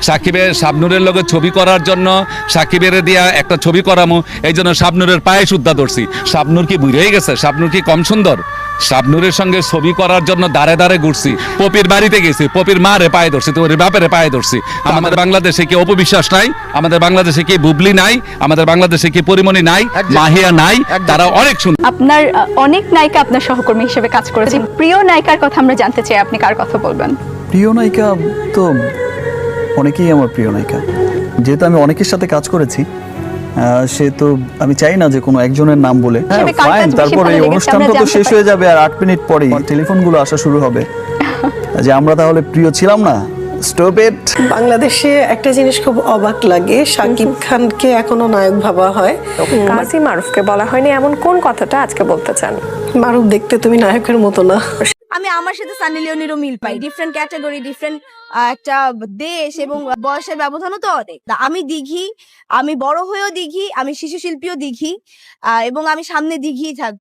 সাকিবের শাবনুরের লগে ছবি করার জন্য সাকিবের দিয়া একটা ছবি করামো, এই জন্য শাবনুরের পায়ে সুদ্ধা ধরছি। শাবনুর কি বুড়ে গেছে? শাবনুর কি কম সুন্দর? শাবনুরের সঙ্গে ছবি করার জন্য দাঁড়ে দাঁড়ে ঘুরছি, পপির বাড়িতে গেছি, পপির মারে পায়ে ধরছি, তো ওর বাপের পায়ে ধরছি। আমাদের বাংলাদেশে কি অপবিশ্বাস নাই? আমাদের বাংলাদেশে কি বুবলি নাই? আমাদের বাংলাদেশে কি পরিমণি নাই? মাহিয়া নাই? তারা অনেক সুন্দর। আপনার অনেক নায়িকা আপনার সহকর্মী হিসেবে কাজ করেছেন, প্রিয় নায়িকার কথা আমরা জানতে চাই, আপনি কার কথা বলবেন? প্রিয় নায়িকা তো অনেকেই আমার প্রিয় নায়িকা, যেহেতু আমি অনেকের সাথে কাজ করেছি। সে তো আমি চাই না যে কোনো একজনের নাম বলে। হ্যাঁ হিসেবে কার কাজ ফাইন, বেশি তারপরে ভালো এই লেগেছে অনুষ্ঠানটা আমরা তো জানতে শেষ পারি। হয়ে যাবে আর 8 মিনিট পরেই টেলিফোনগুলো আসা শুরু হবে যে আমরা তাহলে প্রিয় ছিলাম না। Stop it. বাংলাদেশে একটা জিনিস খুব অবাক লাগে, শাকিব খানকে এখনো নায়ক ভাবা হয়। কাজী মারুফকে বলা হয়নি এমন কোন কথাটা আজকে বলতে চান? মারুফ দেখতে তুমি নায়কের মতো না। আমি আমার সাথে সানি লিওনেরও মিল পাই, ডিফারেন্ট ক্যাটাগরি, ডিফারেন্ট একটা দেশ এবং বয়সের ব্যবধানও তো অনেক। আমি দিঘি, আমি বড় হয়েও দিঘি, আমি শিশু শিল্পীও দিঘি, এবং আমি সামনে দিঘিই থাকবো।